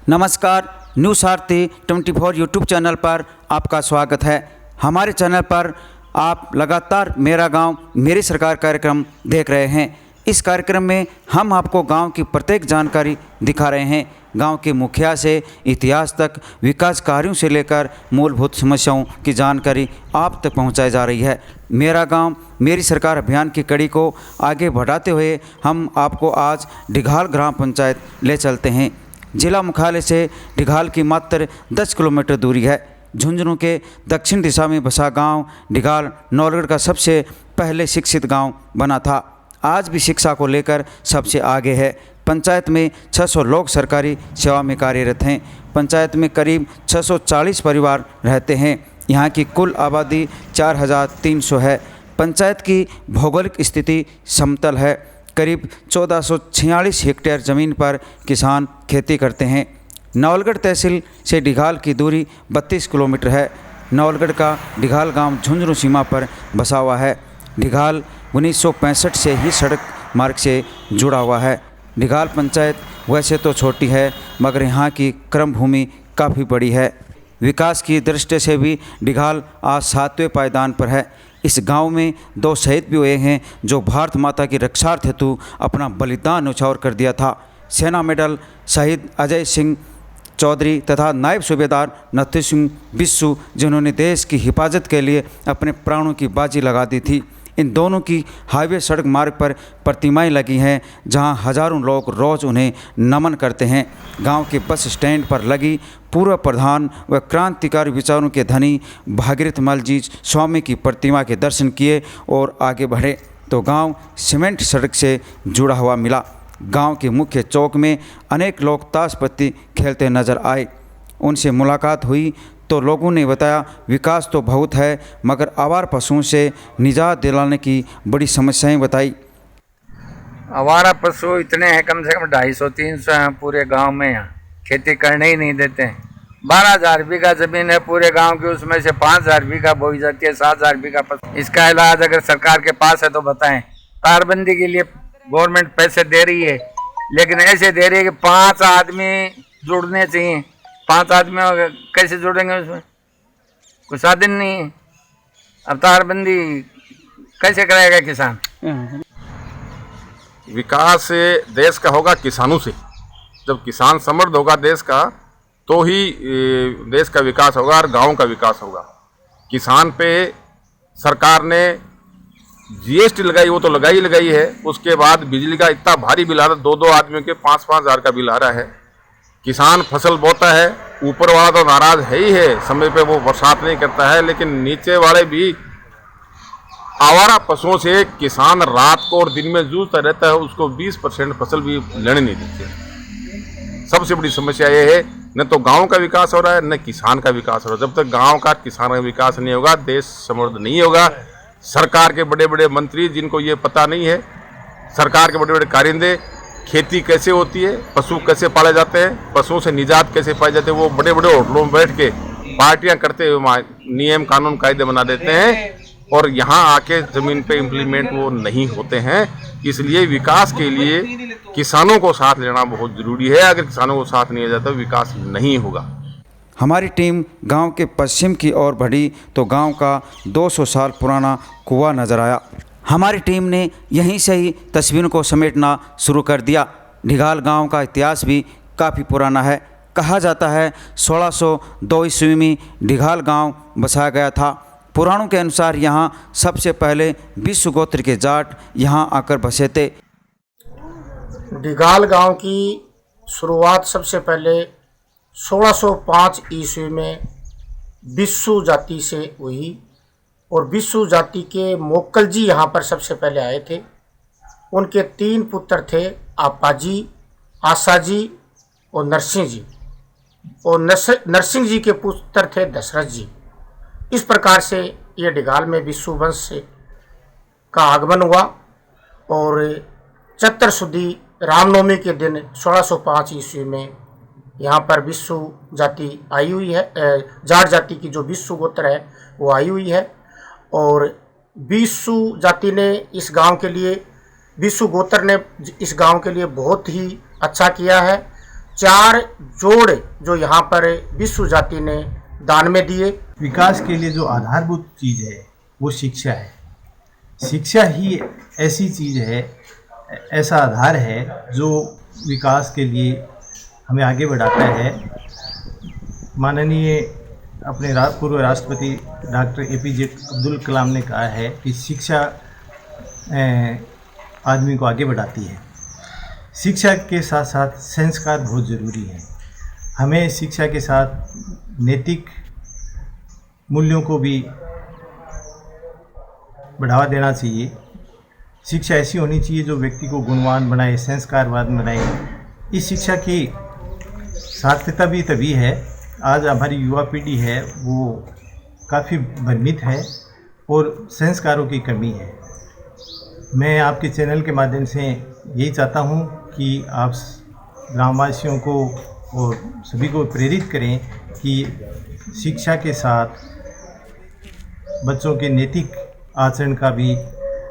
नमस्कार, न्यूज़ आरती 24 YouTube channel पर आपका स्वागत है। हमारे चैनल पर आप लगातार मेरा गांव मेरी सरकार कार्यक्रम देख रहे हैं। इस कार्यक्रम में हम आपको गांव की प्रत्येक जानकारी दिखा रहे हैं। गांव के मुखिया से इतिहास तक विकास कार्यों से लेकर मूलभूत समस्याओं की जानकारी आप तक पहुंचाई जा रही है। मेरा गांव मेरी सरकार अभियान की कड़ी को आगे बढ़ाते हुए हम आपको आज डिघाल ग्राम पंचायत ले चलते हैं। जिला मुख्यालय से डिघाल की मात्र 10 किलोमीटर दूरी है। झुंझुनू के दक्षिण दिशा में बसा गांव डिघाल नौलगढ़ का सबसे पहले शिक्षित गांव बना था। आज भी शिक्षा को लेकर सबसे आगे है। पंचायत में 600 लोग सरकारी सेवा में कार्यरत हैं। पंचायत में करीब 640 परिवार रहते हैं। यहाँ की कुल आबादी 4300 है। पंचायत की भौगोलिक स्थिति समतल है। करीब 1446 हेक्टेयर ज़मीन पर किसान खेती करते हैं। नौलगढ़ तहसील से डिघाल की दूरी 32 किलोमीटर है। नौलगढ़ का डिघाल गांव झुंझुनू सीमा पर बसा हुआ है। डिघाल 1965 से ही सड़क मार्ग से जुड़ा हुआ है। डिघाल पंचायत वैसे तो छोटी है, मगर यहाँ की क्रम भूमि काफ़ी बड़ी है। विकास की दृष्टि से भी डिघाल आज 7वें पायदान पर है। इस गांव में 2 शहीद भी हुए हैं जो भारत माता की रक्षार्थ हेतु अपना बलिदान न्यौछावर कर दिया था। सेना मेडल शहीद अजय सिंह चौधरी तथा नायब सूबेदार नथु सिंह बिस्सू, जिन्होंने देश की हिफाजत के लिए अपने प्राणों की बाजी लगा दी थी। इन दोनों की हाईवे सड़क मार्ग पर प्रतिमाएं लगी हैं, जहां हजारों लोग रोज़ उन्हें नमन करते हैं। गांव के बस स्टैंड पर लगी पूर्व प्रधान व क्रांतिकारी विचारों के धनी भागीरथ मल जी स्वामी की प्रतिमा के दर्शन किए और आगे बढ़े तो गांव सीमेंट सड़क से जुड़ा हुआ मिला। गांव के मुख्य चौक में अनेक लोग ताश पत्ती खेलते नजर आए। उनसे मुलाकात हुई तो लोगों ने बताया विकास तो बहुत है, मगर आवारा पशुओं से निजात दिलाने की बड़ी समस्याएं बताई। आवारा पशु इतने हैं, कम से कम 250-300 हैं पूरे गांव में। यहाँ खेती करने ही नहीं देते हैं। 12,000 बीघा जमीन है पूरे गांव की, उसमें से 5,000 बीघा बोई जाती है, 7,000 बीघा पशु। इसका इलाज अगर सरकार के पास है तो बताएं। तारबंदी के लिए गवर्नमेंट पैसे दे रही है, लेकिन ऐसे दे रही है कि 5 आदमी जुड़ने चाहिए। 5 आदमी कैसे जुड़ेंगे? उसमें कोई साधन नहीं है। अब तारबंदी कैसे कराएगा किसान? विकास देश का होगा किसानों से। जब किसान समृद्ध होगा देश का, तो ही देश का विकास होगा और गांव का विकास होगा। किसान पे सरकार ने जीएसटी लगाई, वो तो लगाई है। उसके बाद बिजली का इतना भारी बिल आ रहा है, 2-2 आदमियों के 5-5 हज़ार का बिल आ रहा है। किसान फसल बोता है, ऊपर वाला तो नाराज है ही है, समय पे वो बरसात नहीं करता है, लेकिन नीचे वाले भी आवारा पशुओं से किसान रात को और दिन में जूझता रहता है। उसको 20% फसल भी लेने नहीं देते। सबसे बड़ी समस्या ये है, न तो गांव का विकास हो रहा है, न किसान का विकास हो रहा है। जब तक गांव का किसान का विकास नहीं होगा, देश समृद्ध नहीं होगा। सरकार के बड़े बड़े मंत्री जिनको ये पता नहीं है, सरकार के बड़े बड़े कारिंदे खेती कैसे होती है, पशु कैसे पाले जाते हैं, पशुओं से निजात कैसे पाए जाते हैं, वो बड़े बड़े होटलों में बैठ के पार्टियां करते हुए नियम कानून कायदे बना देते हैं और यहाँ आके ज़मीन पे इम्प्लीमेंट वो नहीं होते हैं। इसलिए विकास के लिए किसानों को साथ लेना बहुत ज़रूरी है। अगर किसानों को साथ नहीं लिया जाता तो विकास नहीं होगा। हमारी टीम गांव के पश्चिम की ओर बढ़ी तो गांव का 200 साल पुराना कुआं नजर आया। हमारी टीम ने यहीं से ही तस्वीरों को समेटना शुरू कर दिया। डिघाल गांव का इतिहास भी काफ़ी पुराना है। कहा जाता है 1602 ईस्वी में डिघाल गांव बसाया गया था। पुराणों के अनुसार यहाँ सबसे पहले बिस्सू गोत्र के जाट यहाँ आकर बसे थे। डिघाल गांव की शुरुआत सबसे पहले 1605 ईस्वी में बिस्सू जाति से हुई और बिस्सू जाति के मोक्कल जी यहाँ पर सबसे पहले आए थे। उनके 3 पुत्र थे, आपाजी, आसाजी और नरसिंह जी। और नरसिंह जी के पुत्र थे दशरथ जी। इस प्रकार से ये डिघाल में बिस्सू वंश का आगमन हुआ और चैत्र शुद्धि रामनवमी के दिन 1605 ईस्वी में यहाँ पर बिस्सू जाति आई हुई है। जाट जाति की जो बिस्सू गोत्र है वो आई हुई है और बिस्सू जाति ने इस गांव के लिए, बिस्सू गोत्र ने इस गांव के लिए बहुत ही अच्छा किया है। 4 जोड़ जो यहाँ पर विश्व जाति ने दान में दिए। विकास के लिए जो आधारभूत चीज़ है वो शिक्षा है। शिक्षा ही ऐसी चीज़ है, ऐसा आधार है जो विकास के लिए हमें आगे बढ़ाता है। माननीय अपने पूर्व राष्ट्रपति डॉक्टर APJ अब्दुल कलाम ने कहा है कि शिक्षा आदमी को आगे बढ़ाती है। शिक्षा के साथ साथ संस्कार बहुत ज़रूरी है। हमें शिक्षा के साथ नैतिक मूल्यों को भी बढ़ावा देना चाहिए। शिक्षा ऐसी होनी चाहिए जो व्यक्ति को गुणवान बनाए, संस्कारवान बनाए। इस शिक्षा की सार्थकता भी तभी है, आज हमारी युवा पीढ़ी है वो काफ़ी भ्रमित है और संस्कारों की कमी है। मैं आपके चैनल के माध्यम से यही चाहता हूँ कि आप ग्रामवासियों को और सभी को प्रेरित करें कि शिक्षा के साथ बच्चों के नैतिक आचरण का भी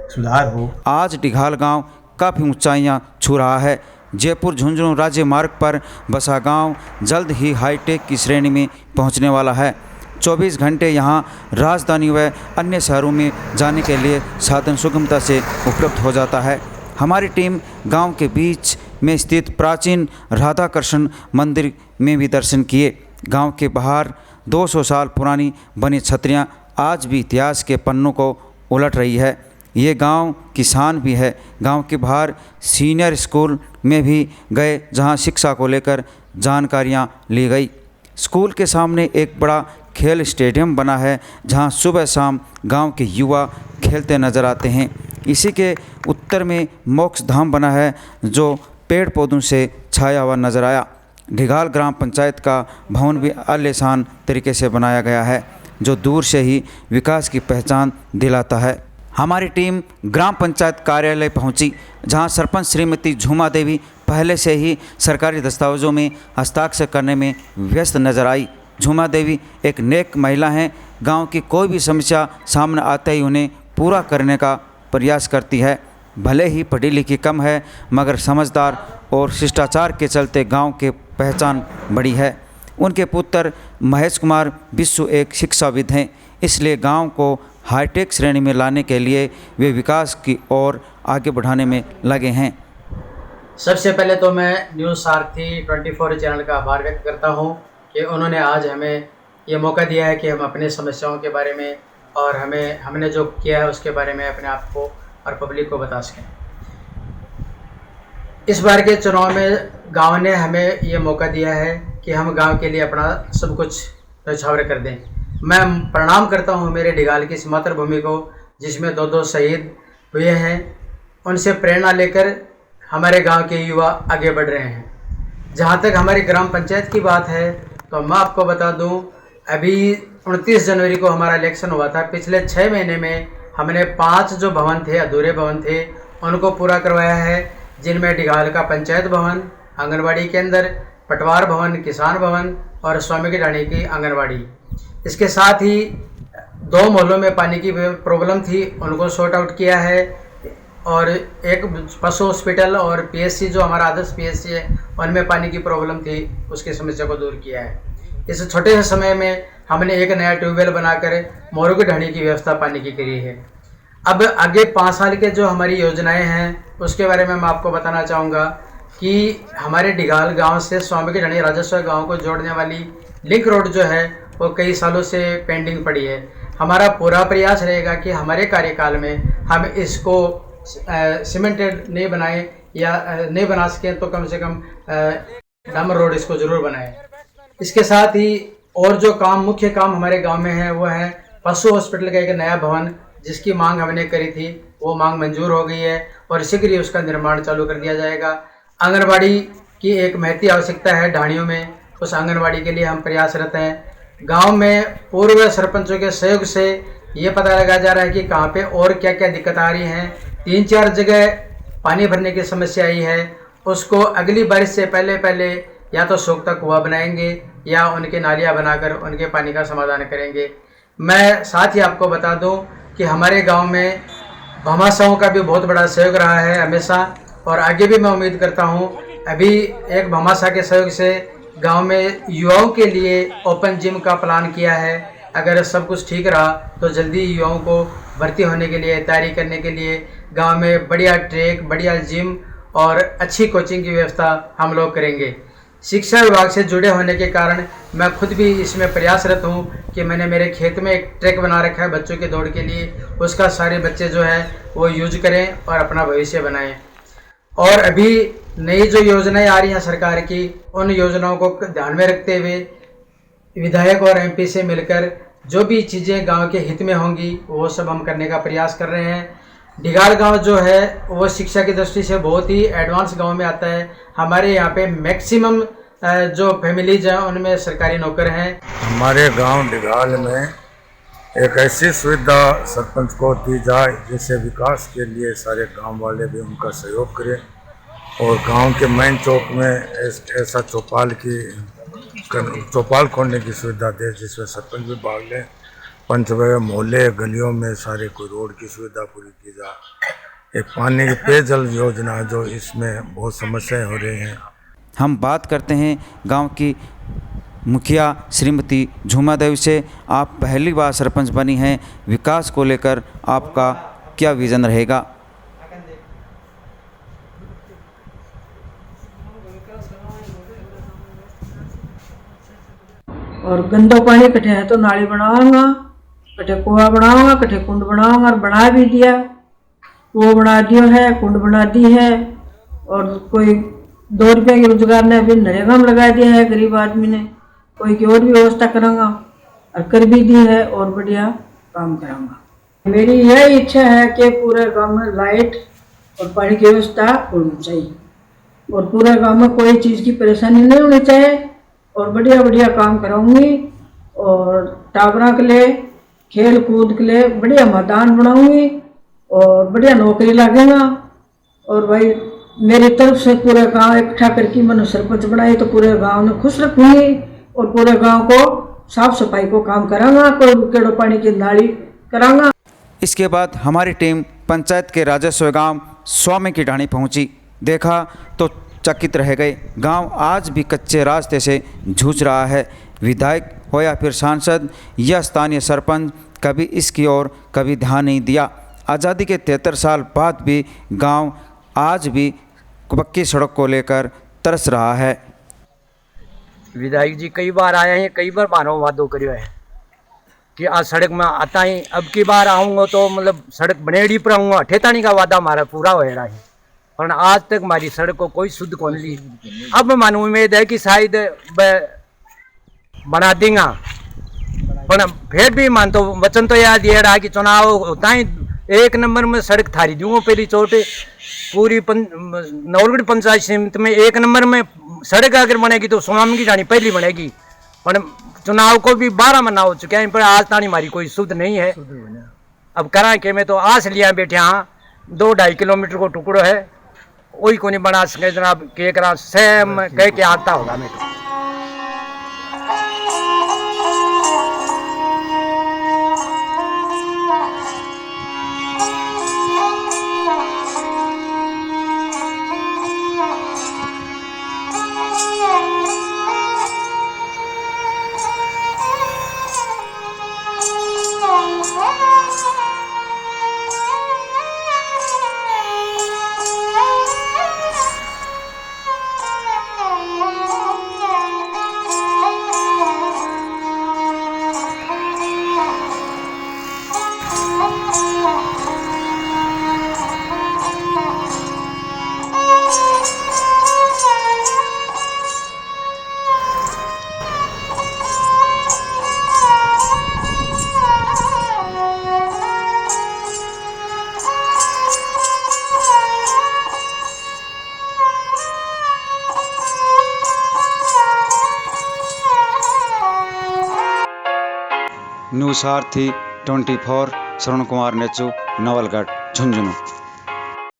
सुधार हो। आज डिघाल गांव काफ़ी ऊंचाइयां छू रहा है। जयपुर झुंझुनू राज्य मार्ग पर बसा गांव जल्द ही हाईटेक की श्रेणी में पहुंचने वाला है। 24 घंटे यहां राजधानी व अन्य शहरों में जाने के लिए साधन सुगमता से उपलब्ध हो जाता है। हमारी टीम गांव के बीच में स्थित प्राचीन राधा कृष्ण मंदिर में भी दर्शन किए। गांव के बाहर 200 साल पुरानी बनी छतरियां आज भी इतिहास के पन्नों को उलट रही है। ये गांव किसान भी है। गांव के बाहर सीनियर स्कूल में भी गए जहां शिक्षा को लेकर जानकारियां ली गई। स्कूल के सामने एक बड़ा खेल स्टेडियम बना है जहां सुबह शाम गांव के युवा खेलते नज़र आते हैं। इसी के उत्तर में मोक्ष धाम बना है जो पेड़ पौधों से छाया हुआ नज़र आया। डिघाल ग्राम पंचायत का भवन भी आलीशान तरीके से बनाया गया है जो दूर से ही विकास की पहचान दिलाता है। हमारी टीम ग्राम पंचायत कार्यालय पहुंची जहां सरपंच श्रीमती झूमा देवी पहले से ही सरकारी दस्तावेजों में हस्ताक्षर करने में व्यस्त नजर आई। झूमा देवी एक नेक महिला हैं। गांव की कोई भी समस्या सामने आते ही उन्हें पूरा करने का प्रयास करती है। भले ही पढ़ी लिखी कम है मगर समझदार और शिष्टाचार के चलते गांव के पहचान बड़ी है। उनके पुत्र महेश कुमार बिस्सू एक शिक्षाविद हैं, इसलिए गांव को हाईटेक श्रेणी में लाने के लिए वे विकास की ओर आगे बढ़ाने में लगे हैं। सबसे पहले तो मैं न्यूज़ सारथी 24 चैनल का आभार व्यक्त करता हूं कि उन्होंने आज हमें ये मौका दिया है कि हम अपनी समस्याओं के बारे में और हमने जो किया है उसके बारे में अपने आप को और पब्लिक को बता सकें। इस बार के चुनाव में गांव ने हमें ये मौका दिया है कि हम गांव के लिए अपना सब कुछ न्यौछावर कर दें। मैं प्रणाम करता हूं मेरे डिघाल की इस मातृभूमि को जिसमें 2 शहीद हुए हैं। उनसे प्रेरणा लेकर हमारे गांव के युवा आगे बढ़ रहे हैं। जहां तक हमारी ग्राम पंचायत की बात है तो मैं आपको बता दूं, अभी 29 जनवरी को हमारा इलेक्शन हुआ था। पिछले 6 महीने में हमने 5 जो भवन थे, अधूरे भवन थे, उनको पूरा करवाया है, जिनमें डिघाल का पंचायत भवन, आंगनबाड़ी केंद्र, पटवार भवन, किसान भवन और स्वामी की ढाणी की आंगनबाड़ी। इसके साथ ही 2 मोहल्लों में पानी की प्रॉब्लम थी, उनको सॉर्ट आउट किया है और एक पशु हॉस्पिटल और PSC जो हमारा आदर्श PSC है उनमें पानी की प्रॉब्लम थी, उसकी समस्या को दूर किया है। इस छोटे से समय में हमने एक नया ट्यूबवेल बनाकर मोरू की ढाणी की व्यवस्था पानी की करी है। अब आगे 5 साल के जो हमारी योजनाएं हैं उसके बारे में मैं आपको बताना चाहूँगा कि हमारे डिघाल गांव से स्वामी की ढाणी राजस्व गांव को जोड़ने वाली लिंक रोड जो है वो कई सालों से पेंडिंग पड़ी है। हमारा पूरा प्रयास रहेगा कि हमारे कार्यकाल में हम इसको सीमेंटेड नहीं बनाए या नहीं बना सकें तो कम से कम डामर रोड इसको ज़रूर बनाएं। इसके साथ ही और जो मुख्य काम हमारे गांव में है वो है पशु हॉस्पिटल का एक नया भवन जिसकी मांग हमने करी थी, वो मांग मंजूर हो गई है और शीघ्र ही उसका निर्माण चालू कर दिया जाएगा। आंगनबाड़ी की एक महती आवश्यकता है ढाणियों में, उस आंगनबाड़ी के लिए हम प्रयासरत हैं। गांव में पूर्व सरपंचों के सहयोग से ये पता लगाया जा रहा है कि कहाँ पे और क्या क्या दिक्कत आ रही हैं। 3-4 जगह पानी भरने की समस्या आई है, उसको अगली बारिश से पहले या तो सोख्ता कुआं बनाएंगे या उनके नालियाँ बनाकर उनके पानी का समाधान करेंगे। मैं साथ ही आपको बता दूं कि हमारे गांव में भामाशाहों का भी बहुत बड़ा सहयोग रहा है हमेशा, और आगे भी मैं उम्मीद करता हूं अभी एक भामाशाह के सहयोग से गांव में युवाओं के लिए ओपन जिम का प्लान किया है। अगर सब कुछ ठीक रहा तो जल्दी युवाओं को भर्ती होने के लिए तैयारी करने के लिए गांव में बढ़िया ट्रैक, बढ़िया जिम और अच्छी कोचिंग की व्यवस्था हम लोग करेंगे। शिक्षा विभाग से जुड़े होने के कारण मैं खुद भी इसमें प्रयासरत हूँ कि मैंने मेरे खेत में एक ट्रैक बना रखा है बच्चों के दौड़ के लिए, उसका सारे बच्चे जो है वो यूज करें और अपना भविष्य बनाएं। और अभी नई जो योजनाएं आ रही हैं सरकार की, उन योजनाओं को ध्यान में रखते हुए विधायक और एमपी से मिलकर जो भी चीज़ें गांव के हित में होंगी वो सब हम करने का प्रयास कर रहे हैं। डिगाल गांव जो है वो शिक्षा की दृष्टि से बहुत ही एडवांस गांव में आता है। हमारे यहाँ पे मैक्सिमम जो फैमिलीज हैं उनमें सरकारी नौकर हैं। हमारे गांव डिगाल में एक ऐसी सुविधा सरपंच को दी जाए जिससे विकास के लिए सारे गांव वाले भी उनका सहयोग करें और गांव के मेन चौक में ऐसा चौपाल खोलने की सुविधा दे जिसमें सरपंच भी भाग लें। पंच मोहल्ले गलियों में सारे कोई रोड की सुविधा पूरी की जाए। एक पानी की पेयजल योजना जो इसमें बहुत समस्याएं हो रही हैं। हम बात करते हैं गांव की मुखिया श्रीमती झूमा देवी से। आप पहली बार सरपंच बनी हैं, विकास को लेकर आपका क्या विज़न रहेगा? और गंदा पानी कटे है तो नाली बनाऊंगा, कटे कुआ बनाऊंगा, कटे कुंड बनाऊंगा और बना भी दिया। कुआ बना दिया है, कुंड बना दी है और कोई 2 रुपये के रोजगार ने अभी नरेगा में लगा दिया है गरीब आदमी ने। कोई की और भी व्यवस्था करांगा और कर भी दी है और बढ़िया काम करांगा। मेरी यह इच्छा है कि पूरे गांव में लाइट और पानी की व्यवस्था होनी चाहिए और पूरे गांव में कोई चीज़ की परेशानी नहीं होनी चाहिए और बढ़िया बढ़िया काम कराऊंगी और टावरा के लिए खेल कूद के लिए बढ़िया मैदान बनाऊंगी और बढ़िया नौकरी लगेगा। और भाई मेरी तरफ से पूरे गांव इकट्ठा करके मैंने सरपंच बनाई तो पूरे गांव में खुश रखूंगी और पूरे गांव को साफ सफाई को काम करांगा, कोई केड़ो पानी की नाली करांगा। इसके बाद हमारी टीम पंचायत के राजस्व गांव स्वामी की ढाणी पहुंची। देखा तो चकित रह गए। गांव आज भी कच्चे रास्ते से जूझ रहा है। विधायक हो या फिर सांसद या स्थानीय सरपंच कभी इसकी ओर कभी ध्यान नहीं दिया। आज़ादी के 73 साल बाद भी गांव आज भी पक्की सड़क को लेकर तरस रहा है। विधायक जी कई बार आए हैं, कई बार मानो वादो करियो है कि आज सड़क में आता ही, अब की बार आऊँगा तो मतलब सड़क बनेड़ी पर आऊँगा, ठेतानी का वादा हमारा पूरा हो रहा है पर आज तक हमारी सड़क को कोई शुद्ध कौन ली। अब मानो उम्मीद है कि शायद बना देंगे पर फिर भी मान तो वचन तो याद ये रहा कि चुनाव होता ही 1 नंबर में सड़क थारी दूंगा। पहली चोट पूरी नवलगढ़ पंचायत समिति में 1 नंबर में सड़क अगर बनेगी तो स्वामी की ढाणी पहली बनेगी। पर चुनाव को भी 12 महीना हो चुके हैं पर आज तानी हमारी कोई शुद्ध नहीं है। अब करा के मैं तो आस लिया बैठे हाँ 2-2.5 किलोमीटर को टुकड़ो है वही को नहीं बना सके जनाब के करा सेम कह के आता होगा मैं तो। न्यूज़ सारथी 24 श्रवण कुमार नेचू, नवलगढ़, झुंझुनू।